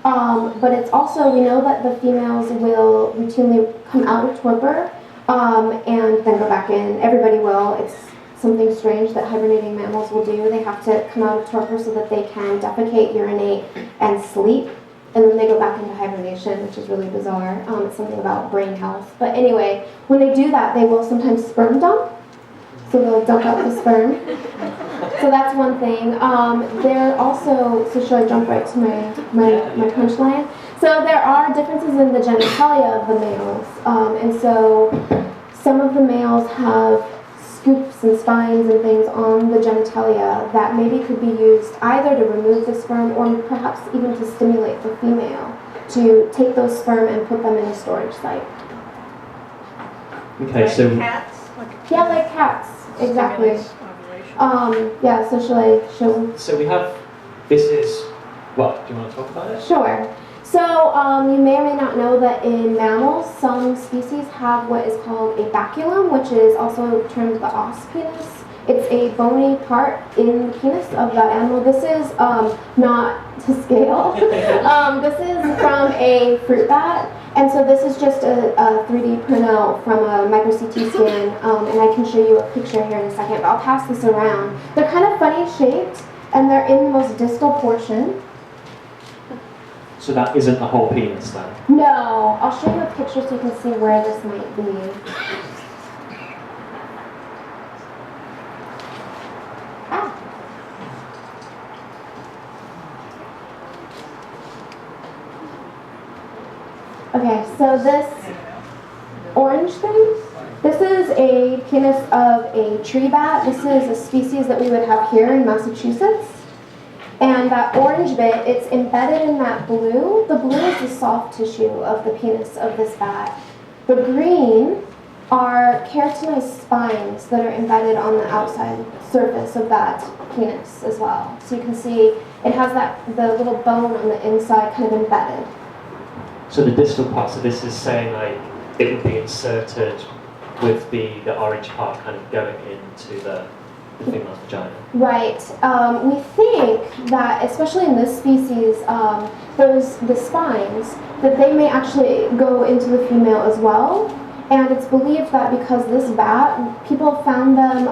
Speaker 2: But it's also, we know that the females will routinely come out of torpor and then go back in. Everybody will. It's something strange that hibernating mammals will do. They have to come out of torpor so that they can defecate, urinate, and sleep. And then they go back into hibernation, which is really bizarre. It's something about brain health. But anyway, when they do that, they will sometimes sperm dump. So they'll dump out the sperm. So that's one thing. They're also, so should I jump right to my punchline? So there are differences in the genitalia of the males. And so some of the males have scoops and spines and things on the genitalia that maybe could be used either to remove the sperm or perhaps even to stimulate the female to take those sperm and put them in a storage site.
Speaker 1: Okay, so
Speaker 4: Cats?
Speaker 2: Yeah, like cats, exactly. Yeah, so shall I show?
Speaker 1: So we have, this is, what, do you want to talk about it?
Speaker 2: Sure. So you may or may not know that in mammals, some species have what is called a baculum, which is also termed the os penis. It's a bony part in the penis of that animal. This is not to scale. This is from a fruit bat. And so this is just a 3D printout from a micro CT scan, and I can show you a picture here in a second, but I'll pass this around. They're kind of funny shaped, and they're in the most distal portion.
Speaker 1: So that isn't the whole penis then?
Speaker 2: No, I'll show you a picture so you can see where this might be. Okay, so this orange thing, this is a penis of a tree bat. This is a species that we would have here in Massachusetts. And that orange bit, it's embedded in that blue. The blue is the soft tissue of the penis of this bat. The green are keratinized spines that are embedded on the outside surface of that penis as well. So you can see it has the little bone on the inside kind of embedded.
Speaker 1: So the distal part, so this is saying like it would be inserted with the orange part kind of going into the female's vagina.
Speaker 2: Right. We think that, especially in this species, the spines, that they may actually go into the female as well. And it's believed that because this bat, people found them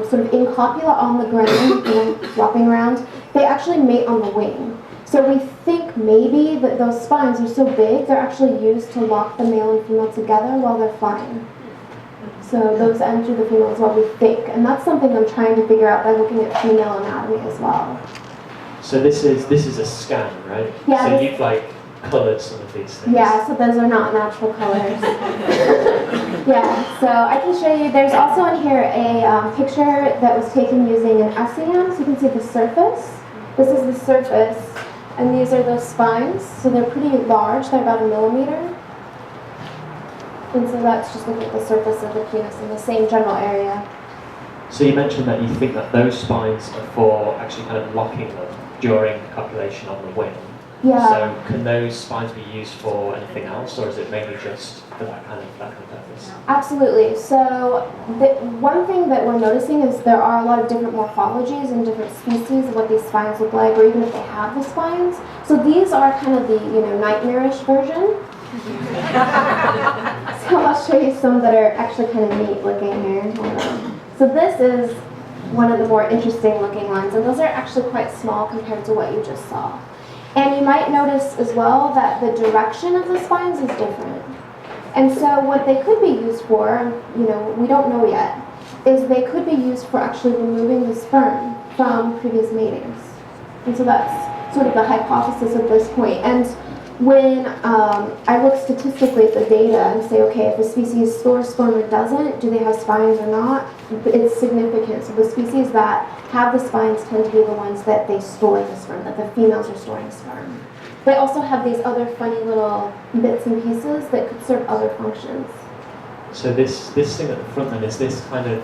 Speaker 2: sort of in copula on the ground, flopping around, they actually mate on the wing. So we think maybe that those spines are so big, they're actually used to lock the male and female together while they're flying. So those enter the female is what we think. And that's something I'm trying to figure out by looking at female anatomy as well.
Speaker 1: So this is a scan, right?
Speaker 2: Yeah.
Speaker 1: So you've like coloured some of these things.
Speaker 2: Yeah, so those are not natural colors. Yeah, so I can show you, there's also in here a picture that was taken using an SEM, so you can see the surface. This is the surface, and these are those spines. So they're pretty large, they're about 1 millimeter. And so that's just looking at the surface of the penis in the same general area.
Speaker 1: So you mentioned that you think that those spines are for actually kind of locking them during copulation on the wing.
Speaker 2: Yeah.
Speaker 1: So can those spines be used for anything else, or is it mainly just for that kind of purpose?
Speaker 2: Absolutely. So one thing that we're noticing is there are a lot of different morphologies and different species of what these spines look like, or even if they have the spines. So these are kind of the nightmarish version. So I'll show you some that are actually kind of neat looking here. So this is one of the more interesting looking ones, and those are actually quite small compared to what you just saw. And you might notice as well that the direction of the spines is different. And so what they could be used for, we don't know yet, is they could be used for actually removing the sperm from previous matings. And so that's sort of the hypothesis at this point. And when I look statistically at the data and say, okay, if a species stores sperm or doesn't, do they have spines or not? It's significant. So the species that have the spines tend to be the ones that they store the sperm, that the females are storing sperm. They also have these other funny little bits and pieces that could serve other functions.
Speaker 1: So this thing at the front then, is this kind of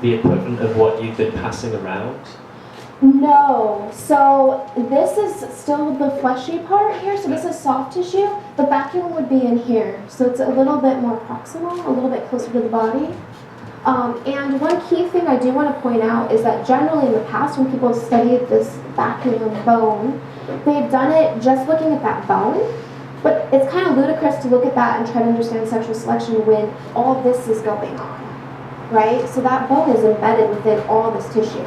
Speaker 1: the equivalent of what you've been passing around?
Speaker 2: No. So this is still the fleshy part here. So this is soft tissue. The baculum would be in here. So it's a little bit more proximal, a little bit closer to the body. And one key thing I do want to point out is that generally in the past when people studied this vacuum bone, they've done it just looking at that bone. But it's kind of ludicrous to look at that and try to understand sexual selection when all this is going on, right? So that bone is embedded within all this tissue.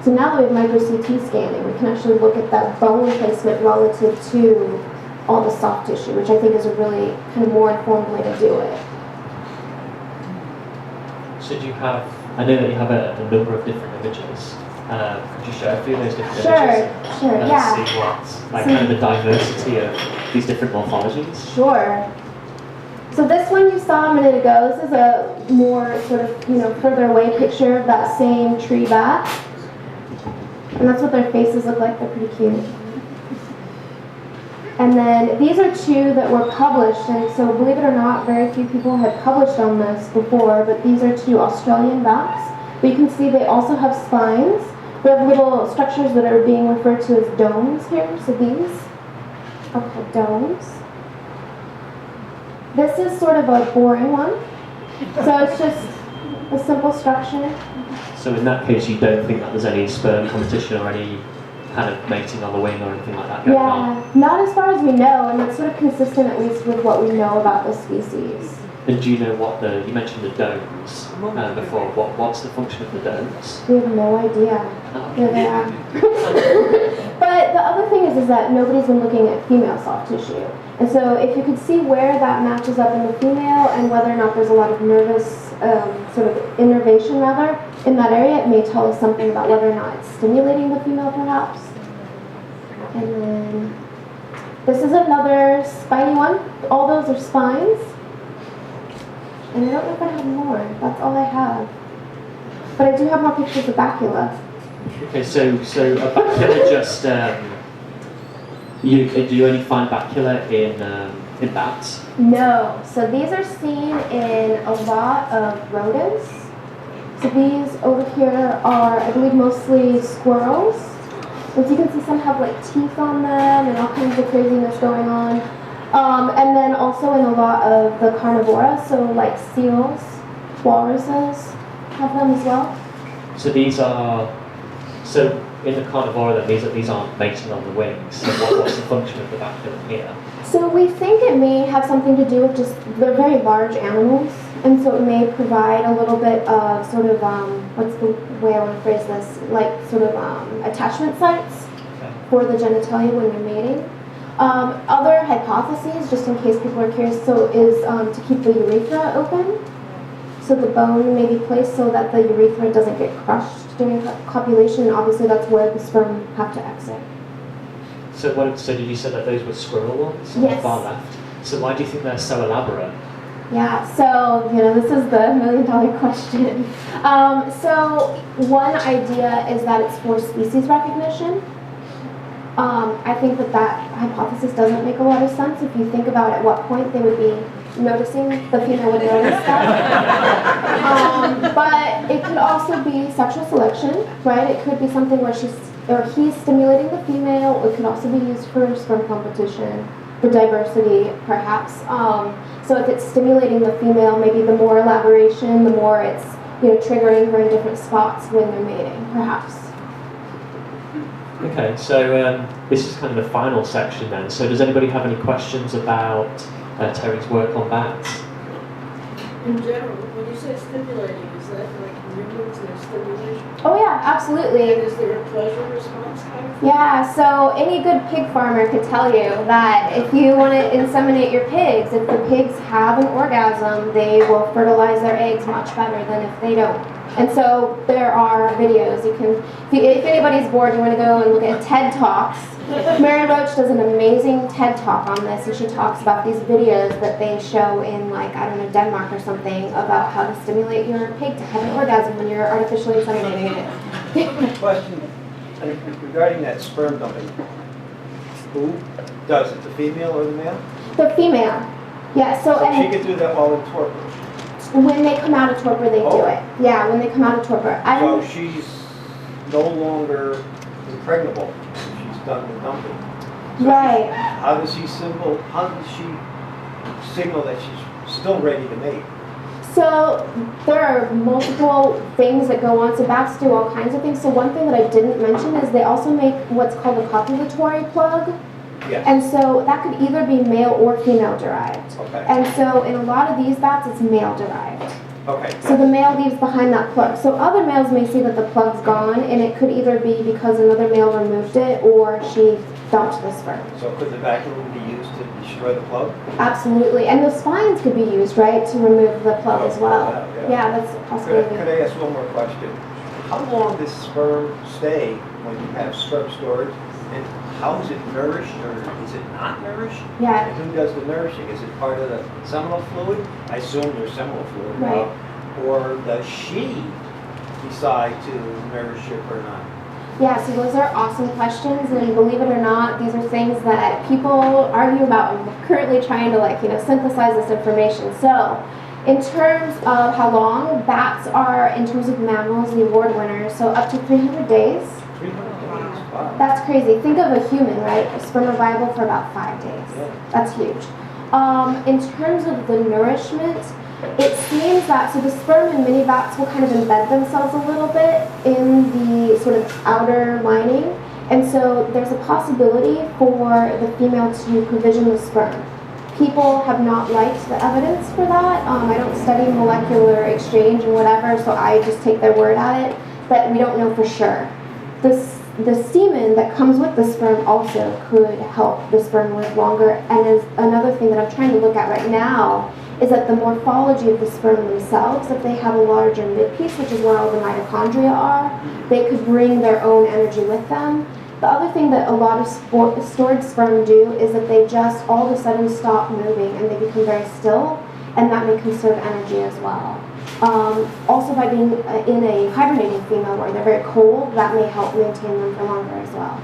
Speaker 2: So now that we have micro CT scanning, we can actually look at that bone placement relative to all the soft tissue, which I think is a really kind of more informed way to do it.
Speaker 1: So do you have, I know that you have a number of different images. Could you show a few of those different
Speaker 2: Sure,
Speaker 1: images?
Speaker 2: sure,
Speaker 1: And
Speaker 2: yeah.
Speaker 1: see what, like kind of the diversity of these different morphologies?
Speaker 2: Sure. So this one you saw a minute ago, this is a more sort of, further away picture of that same tree bat. And that's what their faces look like, they're pretty cute. And then these are two that were published, and so believe it or not, very few people had published on this before, but these are two Australian bats. But you can see they also have spines. We have little structures that are being referred to as domes here, so these are called domes. This is sort of a boring one, so it's just a simple structure.
Speaker 1: So in that case, you don't think that there's any sperm competition or any kind of mating on the wing or anything like that going on?
Speaker 2: Yeah, not as far as we know, and that's sort of consistent at least with what we know about the species.
Speaker 1: And do you know what you mentioned the domes before, what's the function of the domes?
Speaker 2: We have no idea where they are. But the other thing is that nobody's been looking at female soft tissue. And so if you could see where that matches up in the female and whether or not there's a lot of nervous sort of innervation rather in that area, it may tell us something about whether or not it's stimulating the female perhaps. And then this is another spiny one. All those are spines. And I don't know if I have more. That's all I have. But I do have more pictures of bacula.
Speaker 1: Okay, so a bacula just do you only find bacula in bats?
Speaker 2: No. So these are seen in a lot of rodents. So these over here are, I believe, mostly squirrels. As you can see, some have like teeth on them and all kinds of craziness going on. And then also in a lot of the carnivora, so like seals, walruses have them as well.
Speaker 1: So these are, so in the carnivora then, these aren't mating on the wings. So what's the function of the bacula here?
Speaker 2: So we think it may have something to do with just, they're very large animals, and so it may provide a little bit of sort of, what's the way I want to phrase this, like sort of attachment sites for the genitalia when they're mating. Other hypotheses, just in case people are curious, so is to keep the urethra open. So the bone may be placed so that the urethra doesn't get crushed during copulation, and obviously that's where the sperm have to exit.
Speaker 1: So did you say that those were squirrel ones on
Speaker 2: Yes.
Speaker 1: the far left? So why do you think they're so elaborate?
Speaker 2: Yeah, so, this is the million-dollar question. So one idea is that it's for species recognition. I think that hypothesis doesn't make a lot of sense if you think about at what point they would be noticing, the female would notice that. But it could also be sexual selection, right? It could be something where he's stimulating the female. It could also be used for sperm competition, for diversity, perhaps. So if it's stimulating the female, maybe the more elaboration, the more it's triggering her in different spots when they're mating, perhaps.
Speaker 1: Okay, so this is kind of the final section then. So does anybody have any questions about Terry's work on bats?
Speaker 7: In general, when you say stimulating, is that like humans and stimulation?
Speaker 2: Oh yeah, absolutely.
Speaker 7: And is there a pleasure response kind of thing?
Speaker 2: Yeah, so any good pig farmer could tell you that if you want to inseminate your pigs, if the pigs have an orgasm, they will fertilize their eggs much better than if they don't. And so there are videos. You can, if anybody's bored, you want to go and look at TED Talks. Mary Roach does an amazing TED Talk on this, and she talks about these videos that they show in, like, I don't know, Denmark or something, about how to stimulate your pig to have an orgasm when you're artificially inseminating it.
Speaker 8: Question regarding that sperm dumping. Who does it, the female or the male?
Speaker 2: The female. Yeah, so
Speaker 8: So she
Speaker 2: and
Speaker 8: could do that while in torpor.
Speaker 2: when they come out of torpor, they do it. Yeah, when they come out of torpor.
Speaker 8: So she's no longer impregnable. She's done with dumping. So
Speaker 2: Right.
Speaker 8: How does she signal that she's still ready to mate?
Speaker 2: So there are multiple things that go on. So bats do all kinds of things. So one thing that I didn't mention is they also make what's called a copulatory plug.
Speaker 8: Yes.
Speaker 2: And so that could either be male or female derived.
Speaker 8: Okay.
Speaker 2: And so in a lot of these bats, it's male derived.
Speaker 8: Okay.
Speaker 2: So the male leaves behind that plug. So other males may see that the plug's gone, and it could either be because another male removed it or she dumped the sperm.
Speaker 8: So could the vacuum be used to destroy the plug?
Speaker 2: Absolutely. And the spines could be used, right, to remove the plug as well. Yeah, that's a possibility.
Speaker 8: Could I ask one more question? How long does sperm stay when you have sperm storage? And how is it nourished, or is it not nourished?
Speaker 2: Yeah.
Speaker 8: And who does the nourishing? Is it part of the seminal fluid? I assume there's seminal fluid.
Speaker 2: Right.
Speaker 8: Or does she decide to nourish it or not?
Speaker 2: Yeah, so those are awesome questions, and believe it or not, these are things that people argue about. I'm currently trying to synthesize this information. So, in terms of how long, bats are, in terms of mammals, the award winners, so up to 300 days.
Speaker 8: 300 days. Wow.
Speaker 2: That's crazy. Think of a human, right? Sperm are viable for about 5 days.
Speaker 8: Yeah.
Speaker 2: That's huge. In terms of the nourishment, it seems that, so the sperm in many bats will kind of embed themselves a little bit in the sort of outer lining. And so there's a possibility for the female to provision the sperm. People have not liked the evidence for that. I don't study molecular exchange and whatever, so I just take their word at it, but we don't know for sure. The semen that comes with the sperm also could help the sperm live longer. And as another thing that I'm trying to look at right now is that the morphology of the sperm themselves, if they have a larger midpiece, which is where all the mitochondria are, they could bring their own energy with them. The other thing that a lot of stored sperm do is that they just all of a sudden stop moving and they become very still, and that may conserve energy as well. Also, by being in a hibernating female where they're very cold, that may help maintain them for longer as well.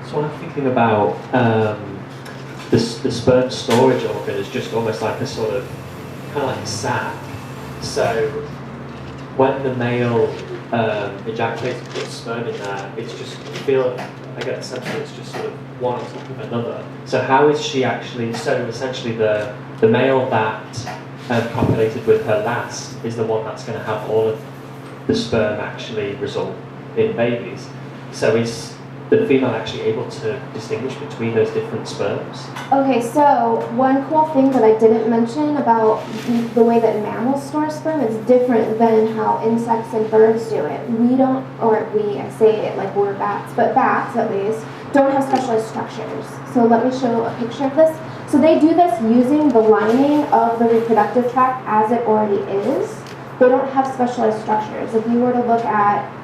Speaker 1: So I'm thinking about the sperm storage organ is just almost like a sort of, kind of like a sac. So when the male ejaculates and puts sperm in there, it's just, I get the sense that it's just sort of one on top of another. So how is she actually, so essentially the male that copulated with her last is the one that's going to have all of the sperm actually result in babies. So is the female actually able to distinguish between those different sperms?
Speaker 2: Okay, so one cool thing that I didn't mention about the way that mammals store sperm is different than how insects and birds do it. We don't, or we, I say it like we're bats, but bats at least, don't have specialized structures. So let me show a picture of this. So they do this using the lining of the reproductive tract as it already is. They don't have specialized structures. If you were to look at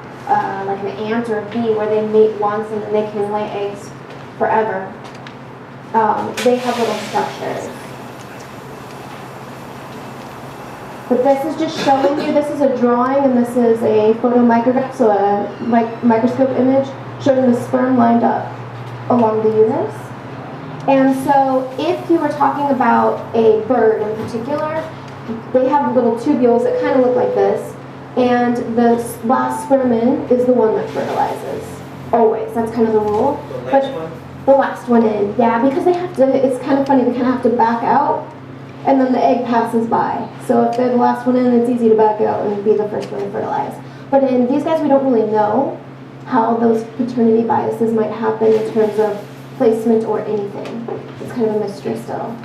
Speaker 2: like an ant or a bee where they mate once and then they can lay eggs forever, they have little structures. But this is just showing you, this is a drawing and this is a photomicrograph, so a microscope image showing the sperm lined up along the uterus. And so if you were talking about a bird in particular, they have little tubules that kind of look like this, and the last sperm in is the one that fertilizes. Always, that's kind of the rule.
Speaker 8: The last one?
Speaker 2: The last one in, yeah, because they have to, it's kind of funny, they kind of have to back out, and then the egg passes by. So if they're the last one in, it's easy to back out and be the first one to fertilize. But in these guys, we don't really know how those paternity biases might happen in terms of placement or anything. It's kind of a mystery still.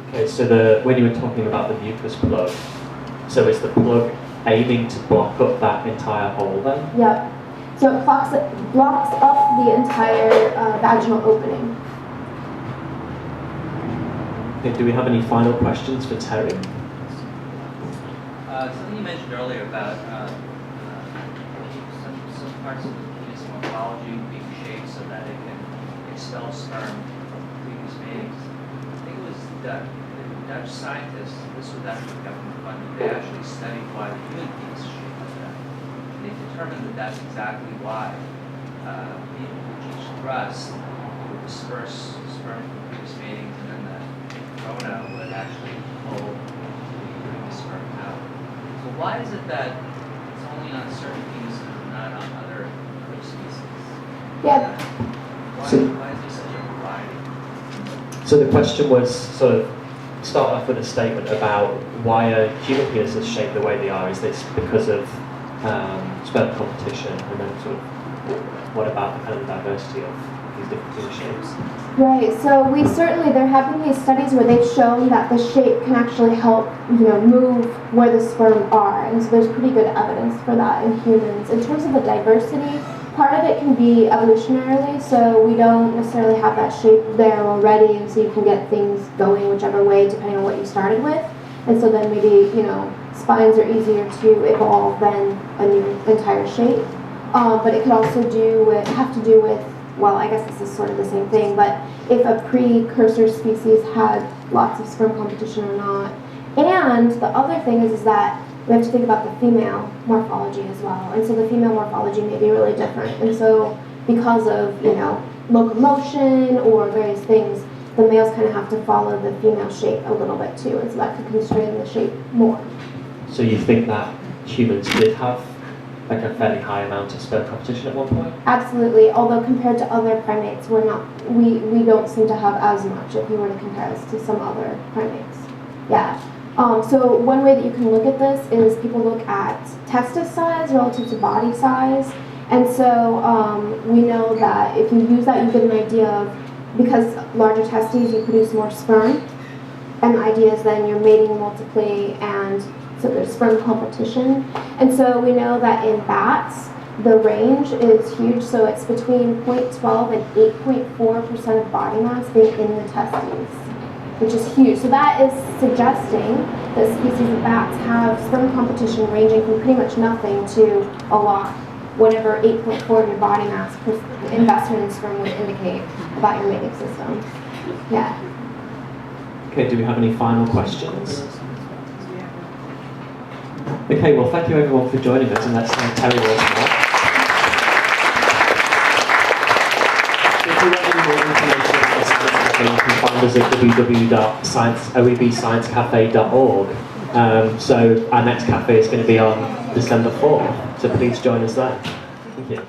Speaker 1: Okay, so when you were talking about the mucus plug, so is the plug aiming to block up that entire hole then?
Speaker 2: Yep. So it blocks up the entire vaginal opening.
Speaker 1: Okay, do we have any final questions for Terry?
Speaker 10: Something you mentioned earlier about some parts of the penis morphology being shaped so that it can expel sperm from previous matings. I think it was Dutch scientists, this was actually government funded, they actually studied why the human penis is shaped like that. And they determined that that's exactly why people with each thrust would disperse sperm from previous matings, and then the corona would actually pull the sperm out. So why is it that it's only on certain penises and not on other species?
Speaker 2: Yeah.
Speaker 10: Why is there such a variety?
Speaker 1: So the question was sort of start off with a statement about why are human penises shaped the way they are? Is this because of sperm competition, and then sort of what about the kind of diversity of these different penis shapes?
Speaker 2: Right, so there have been these studies where they've shown that the shape can actually help, move where the sperm are, and so there's pretty good evidence for that in humans. In terms of the diversity, part of it can be evolutionarily, so we don't necessarily have that shape there already, and so you can get things going whichever way depending on what you started with, and so then maybe, spines are easier to evolve than a new entire shape. But it could also have to do with, well, I guess this is sort of the same thing, but if a precursor species had lots of sperm competition or not. And the other thing is that we have to think about the female morphology as well. And so the female morphology may be really different. And so because of, locomotion or various things, the males kind of have to follow the female shape a little bit too. And so that could constrain the shape more.
Speaker 1: So you think that humans did have like a fairly high amount of sperm competition at one point?
Speaker 2: Absolutely, although compared to other primates, we don't seem to have as much if you were to compare us to some other primates. Yeah. So one way that you can look at this is people look at testis size relative to body size. And so we know that if you use that, you get an idea of, because larger testes, you produce more sperm. And the idea is then you're mating multiply, and so there's sperm competition. And so we know that in bats, the range is huge. So it's between 0.12 and 8.4% of body mass being in the testes, which is huge. So that is suggesting that species of bats have sperm competition ranging from pretty much nothing to a lot, whatever 8.4 of your body mass investment in sperm would indicate about your mating system. Yeah.
Speaker 1: Okay, do we have any final questions? Okay, well, thank you everyone for joining us, and let's thank Terry Walton. If you want any more information about the Science Cafe, you can find us at www.oebsciencecafe.org. So our next cafe is going to be on December 4th, so please join us there. Thank you.